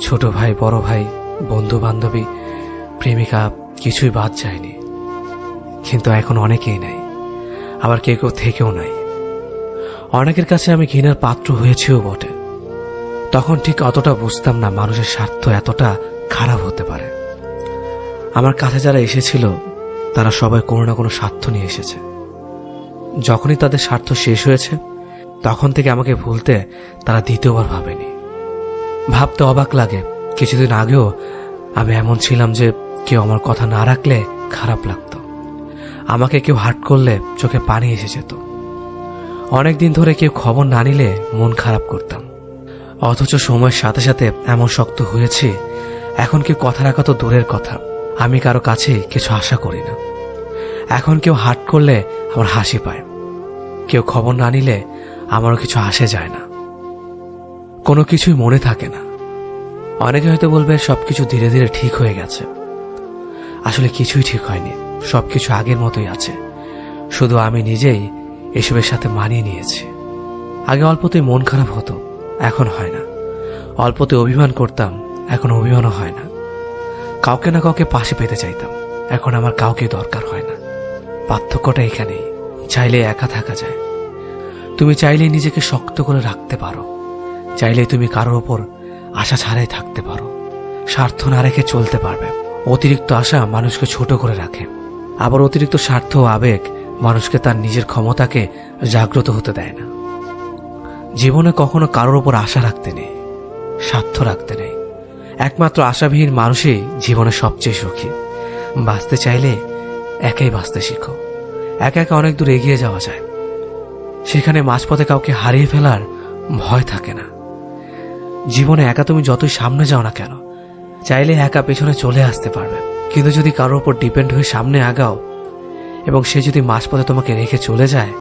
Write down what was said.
ছোট ভাই, বড় ভাই, বন্ধু বান্ধবী, প্রেমিকা কিছুই বাদ যায়নি। কিন্তু এখন অনেকেই নাই, আবার কেউ কেউ থেকেও নাই। অনেকের কাছে আমি ঘৃণার পাত্র হয়েছেও বটে। তখন ঠিক অতটা বুঝতাম না মানুষের স্বার্থ এতটা খারাপ হতে পারে। আমার কাছে যারা এসেছিল তারা সবাই কোনো না কোনো স্বার্থ নিয়ে এসেছে। যখনই তাদের স্বার্থ শেষ হয়েছে তখন থেকে আমাকে ভুলতে তারা দ্বিতীয়বার ভাবেনি। ভাবতে অবাক লাগে, কিছুদিন আগেও আমি এমন ছিলাম যে কেউ আমার কথা না রাখলে খারাপ লাগতো, আমাকে কেউ হার্ট করলে চোখে পানি এসে যেত। অনেকদিন ধরে কেউ খবর না নিলে মন খারাপ করতাম। অথচ সময়ের সাথে সাথে এমন শক্ত হয়েছে, এখন কেউ কথা রাখা তো দূরের কথা, আমি কারো কাছে কিছু আশা করি না। এখন কেউ হার্ট করলে আমার হাসি পায়, কেউ খবর না নিলে আমারও কিছু আসে যায় না, কোনো কিছুই মনে থাকে না। অনেকে হয়তো বলবে সবকিছু ধীরে ধীরে ঠিক হয়ে গেছে। আসলে কিছুই ঠিক হয়নি, সবকিছু আগের মতোই আছে, শুধু আমি নিজেই এসবের সাথে মানিয়ে নিয়েছি। আগে অল্পতেই মন খারাপ হতো, এখন হয় না। অল্পতে অভিমান করতাম, এখন অভিমানও হয় না। কাউকে না কাউকে পাশে পেতে চাইতাম, এখন আমার কাউকে দরকার হয় না। পার্থক্যটা এখানেই, চাইলে একা থাকা যায়। তুমি চাইলেই নিজেকে শক্ত করে রাখতে পারো, চাইলে তুমি কারোর ওপর আশা ছাড়াই থাকতে পারো, স্বার্থ না রেখে চলতে পারবে। অতিরিক্ত আশা মানুষকে ছোট করে রাখে, আবার অতিরিক্ত স্বার্থ ও আবেগ মানুষকে তার নিজের ক্ষমতাকে জাগ্রত হতে দেয় না। জীবনে কখনো কারোর ওপর আশা রাখতে নেই, স্বার্থ রাখতে নেই। একমাত্র আশাবিহীন মানুষই জীবনে সবচেয়ে সুখী। বাঁচতে চাইলে একাই বাঁচতে শিখো, একা একা অনেক দূর এগিয়ে যাওয়া যায়, সেখানে মাঝপথে কাউকে হারিয়ে ফেলার ভয় থাকে না। জীবনে একা তুমি যতই সামনে যাও না কেন, চাইলে একা পেছনে চলে আসতে পারবে। কিন্তু যদি কারোর উপর ডিপেন্ড হয়ে সামনে আগাও এবং সে যদি মাঝপথে তোমাকে রেখে চলে যায়,